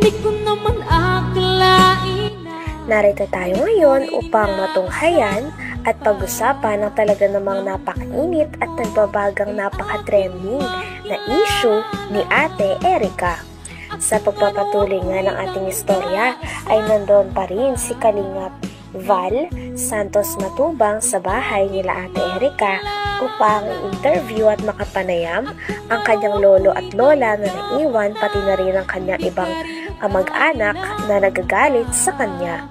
Hindi ko naman akalain. Narito tayo ngayon upang matunghayan at pag-usapan ng talaga namang napakainit at nagbabagang napaka-trending na issue ni Ate Erica. Sa pagpapatuloy nga ng ating istorya ay nandoon pa rin si Kalingap Val Santos Matubang sa bahay nila Ate Erica upang i-interview at makapanayam ang kanyang lolo at lola na naiwan, pati na rin ang kanyang ibang kamag-anak na nagagalit sa kanya.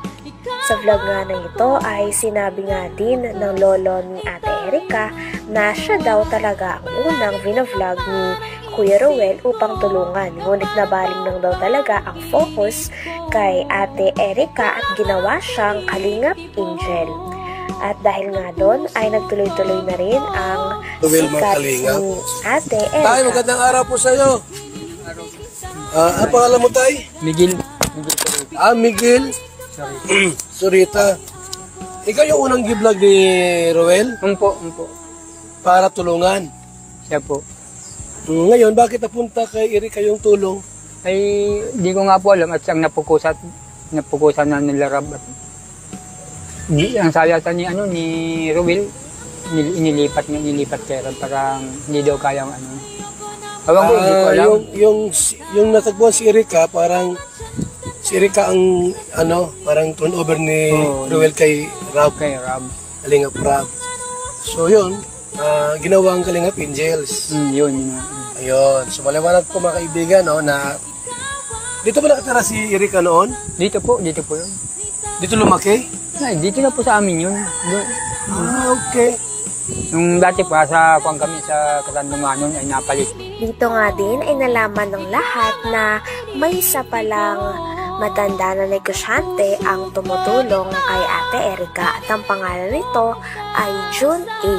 Sa vlog nga na ito ay sinabi nga din ng lolo ni Ate Erica na siya daw talaga ang unang vlog ni Kuya Ruel upang tulungan. Ngunit nabaling lang daw talaga ang focus kay Ate Erica at ginawa siyang Kalingap Angel. At dahil nga doon ay nagtuloy-tuloy na rin ang sikat ni Ate Erica. Tay, magandang araw po sa iyo. Ang pangalan mo, Tay? Miguel. Miguel. Surita. Ikaw yung unang gi-vlog ni Ruel? Umpo. Para tulungan. Siya po. Ngayon, bakit napunta kay Erica yung tulong? Ay, di ko nga po alam at siyang napukusan na nila Rab. Ang sabi ata ni Ruel, nilipat kay Rab, parang hindi daw kayang Ewan ko, hindi ko alam. Yung natagpuan si Erica, parang si Erica ang parang turnover ni Ruel kay Rab. Kalingap Rab. So yun, ginawang Kalingap Angels. Yun. Ayun. So maliwanag po mga kaibigan na dito ba nakatira si Erica noon? Dito po yun. Dito lumaki? Ay, dito na po sa amin yun. Okay. Nung dati pa sa kami sa Katandungan ay napalit. Dito nga din ay nalaman ng lahat na may isa palang matanda na negosyante ang tumutulong kay Ate Erica at ang pangalan nito ay June A.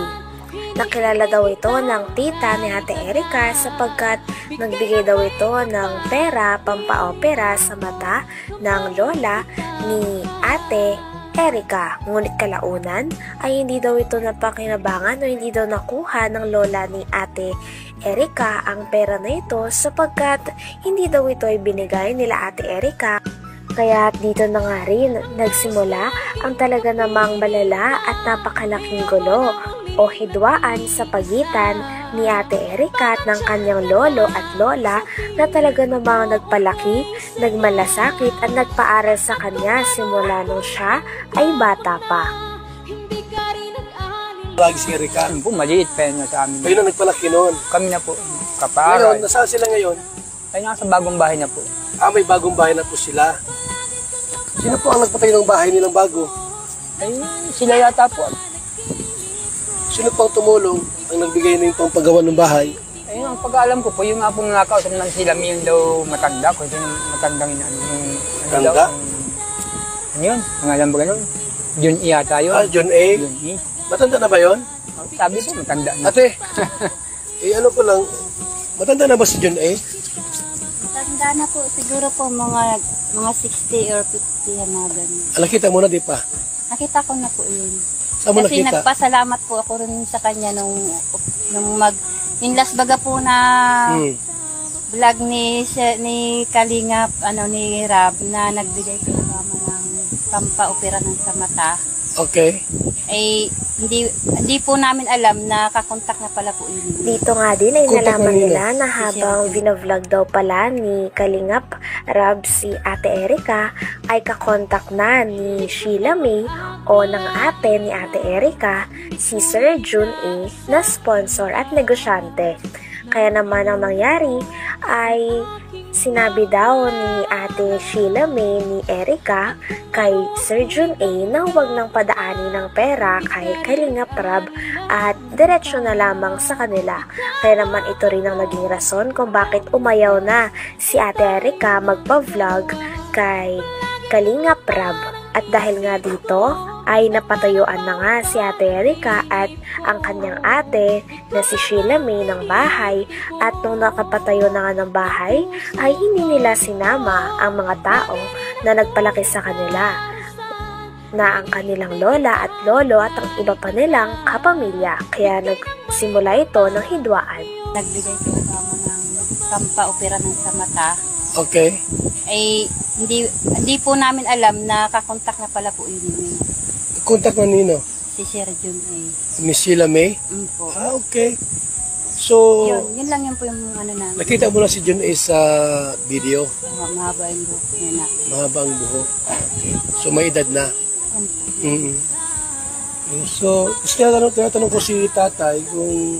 Nakilala daw ito ng tita ni Ate Erica sapagkat nagbigay daw ito ng pera pampaopera sa mata ng lola ni Ate Erica. Ngunit kalaunan ay hindi daw ito napakinabangan o hindi daw nakuha ng lola ni Ate Erica ang pera na ito sapagkat hindi daw ito ay binigay nila Ate Erica. Kaya dito na nga rin nagsimula ang talaga namang malala at napakalaking gulo o hidwaan sa pagitan ni Ate Erica at ng kanyang lolo at lola na talaga namang nagpalaki, nagmalasakit at nagpaaral sa kanya simula nung siya ay bata pa. Lagi si Erica. Maliit pa yun sa amin. Kayo na nagpalaki noon? Kami na po, kapaaral. Ngayon, nasaan sila ngayon? Ay, nasa bagong bahay na po. May bagong bahay na po sila. Sino po ang nagpatayo ng bahay nilang bago? Ay, sila yata po. Sino po ang tumulong ang nagbigay na yung pangpagawa ng bahay? Ayun, ang pag-aalam ko po, yung nga pong nakausap naman sila, yung daw matanda ko, yung matandang Matanda? Yun, ang alam ba ganun? June E yata yun. June A? June E. Matanda na ba yun? Sabi po, matanda na. Ate, ko lang, matanda na ba si June A? Matanda na po, siguro po mga 60 or 50 yan na ganun. Nakita mo na, di pa? Nakita ko na po yun. Saan mo Kasi nakita? nagpasalamat po ako rin sa kanya nung yung last baga po na vlog ni Kalingap, ni Rab, na nagbigay ko ng pampaopera ng sa mata. Okay. Ay, hindi po namin alam na kakontak na pala po yun. Dito nga din ay nalaman nila na habang vinavlog daw pala ni Kalingap Rab si Ate Erica ay kakontak na ni Sheila May o ng ate ni Ate Erica si Sir June A na sponsor at negosyante. Kaya naman ang nangyari ay sinabi daw ni Ate Sheila May ni Erica kay Sir June A na huwag nang padaanin ng pera kay Kalingap Rab at diretsyo na lamang sa kanila. Kaya naman ito rin ang naging rason kung bakit umayaw na si Ate Erica magpa-vlog kay Kalingap Rab. At dahil nga dito ay napatayuan na nga si Ate Erica at ang kanyang ate na si Sheila May ng bahay, at nung nakapatayo na nga ng bahay ay hindi nila sinama ang mga tao na nagpalaki sa kanila na ang kanilang lola at lolo at ang iba pa nilang kapamilya. Kaya nagsimula ito ng hidwaan. Nagbigay ko ng pampaopera ng sa mata Okay. Ay hindi po namin alam na kakontak na pala po yun Contact na nino? si Sir Jun ay. Miss Sheila May? Po. Okay. So, Yun lang yun po yung ano namin. nakita mo na si John A sa video. Mahaba yung buhok niya na. Mahaba ang buhok. Okay. So, may edad na. Mm-hmm. So, tinatanong ko si tatay kung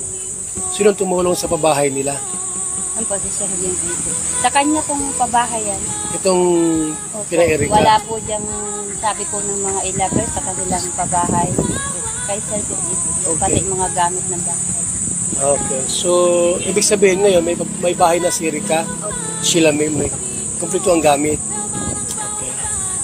sino tumulong sa pabahay nila. Ano po si Sir Jun dito. Sa kanya pong pabahayan. Itong pina-Erika. Wala po diyang sabi po ng mga ilagay sa kanilang pabahay. Kay Sir Jun dito. Okay. Pati mga gamit ng bahay. Okay. So, ibig sabihin ngayon, may bahay na si Erika. Sila may kumpleto ang gamit. Okay.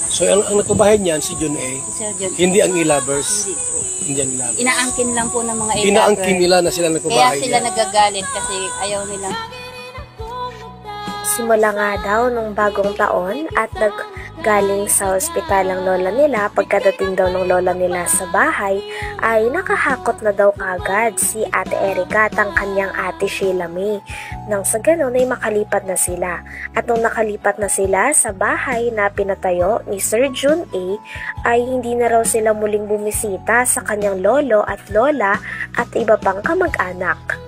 So, ang nagpabahay niyan, si John A. Si Sir Jun. Hindi ang e-lovers. Hindi po. Hindi ang e-lovers. Inaangkin lang po ng mga ilagay. Inaangkin nila na sila Kaya nagpabahay sila niyan. nagagalit kasi ayaw nilang Simula nga daw nung bagong taon at naggaling sa ospital ang lola nila, pagkadating daw ng lola nila sa bahay ay nakahakot na daw kagad si Ate Erika at ang kanyang ate Sheila May. Nang sa ganon ay makalipat na sila. At nung nakalipat na sila sa bahay na pinatayo ni Sir Jun A ay hindi na raw sila muling bumisita sa kanyang lolo at lola at iba pang kamag-anak.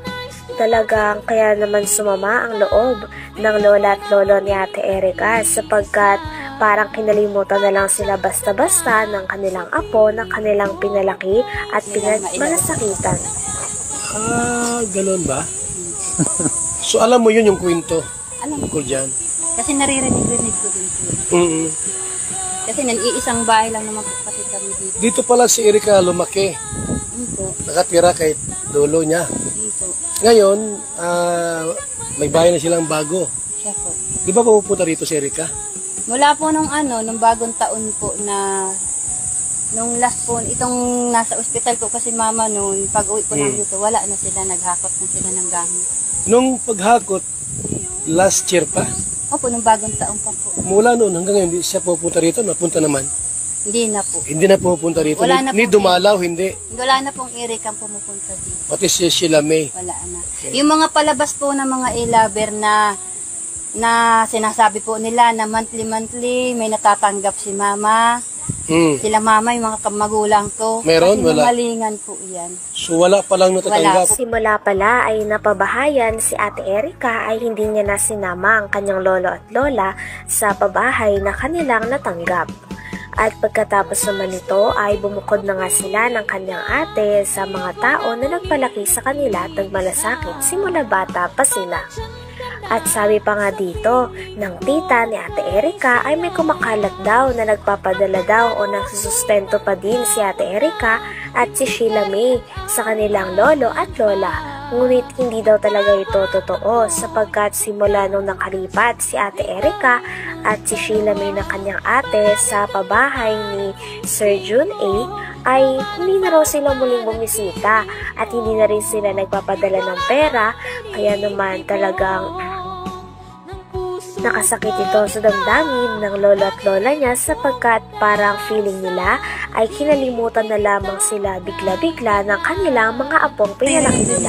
Talagang kaya naman sumama ang loob ng lola at lolo ni Ate Erika sapagkat parang kinalimutan na lang sila basta-basta ng kanilang apo na kanilang pinalaki at pinagmalasakitan. Ganun ba? So, alam mo yun yung kwento? alam Tungkol dyan? kasi naririnig ko din po. Mm-mm. Kasi iisang bahay lang naman po kasi kami dito. Dito pala si Erika lumaki. Po. Nakatira kay lolo niya. Dito. Ngayon, may bahay na silang bago. Siya po. Di ba pupunta rito si Erika? Mula po nung nung bagong taon po na nung last po, itong nasa ospital po kasi mama noon, pag uwi po namin dito, wala na sila, naghakot na sila ng gamit. Nung paghakot, last year pa, Opo, nung bagong taon pa po. mula noon hanggang ngayon, hindi siya pupunta rito, napunta naman. Hindi na po. Hindi na pupunta rito. Wala na Ni po. dumalaw, hindi. Wala na pong Erika pumupunta dito. Pati si Sheila May. Wala na. Yung mga palabas po ng mga e-lover na sinasabi po nila na monthly may natatanggap si mama. Sila mama, yung mga magulang ko. Meron? Kasi Wala. malingan po yan. So wala pa lang natatanggap. Simula pala ay napabahayan si Ate Erika ay hindi niya na sinama ang kanyang lolo at lola sa pabahay na kanilang natanggap. At pagkatapos naman nito ay bumukod na nga sila ng kanyang ate sa mga tao na nagpalaki sa kanila at nagmalasakit simula bata pa sila. At sabi pa nga dito ng tita ni Ate Erika ay may kumakalat daw na nagpapadala daw o nagsusustento pa din si Ate Erika at si Sheila May sa kanilang lolo at lola. Ngunit hindi daw talaga ito totoo sapagkat simula nung nakalipat si Ate Erika at si Sheila May na kanyang ate sa pabahay ni Sir Jun A ay hindi na raw sila muling bumisita at hindi na rin sila nagpapadala ng pera kaya naman talagang nakasakit ito sa damdamin ng lolo at lola niya sapagkat parang feeling nila ay kinalimutan na lamang sila bigla-bigla ng kanilang mga apong pinalaki nila.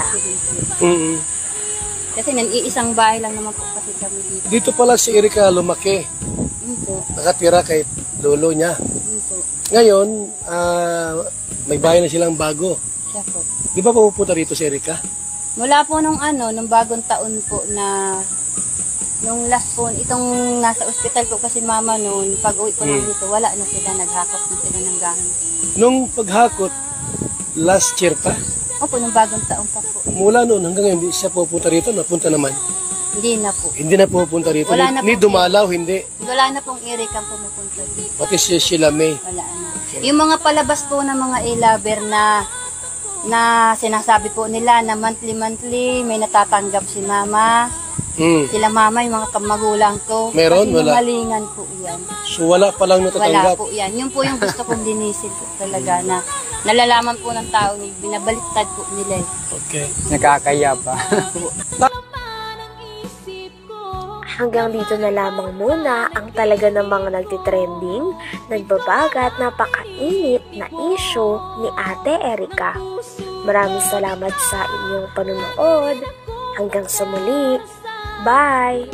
Kasi iisang bahay lang naman po kasi kami dito. Dito pala si Erika lumaki. Po. Nakatira kay lolo niya. Po. Ngayon, may bahay na silang bago. Siya po. Di ba pupunta rito si Erika? Mula po nung nung bagong taon po na nung last po, itong nasa ospital po kasi mama noon, pag uwi po namin dito, wala na sila, naghakot na sila ng gamit. Nung paghakot, last year pa, Opo, nung bagong taon pa po. mula noon hanggang ngayon, hindi siya pupunta rito, napunta naman. Hindi na po. Hindi na pupunta rito. Wala na Ni po. dumalaw, hindi. Wala na pong Erika pumupunta dito. Pati si Sheila May. Wala na. Yung mga palabas po ng mga e-lover na sinasabi po nila na monthly may natatanggap si mama. Sila mama, yung mga magulang ko. Meron? Kasi Wala. malingan po yan. So wala pa lang Wala natatanggap. po yan. Yun po yung gusto kong dinisin po talaga na nalalaman po ng tao, binabaliktad po nila. Okay. Nakakaya pa. Hanggang dito na lamang muna ang talaga namang nagtitrending, nagbabaga at napakainit na issue ni Ate Erika. Maraming salamat sa inyong panunood. Hanggang sa muli. Bye!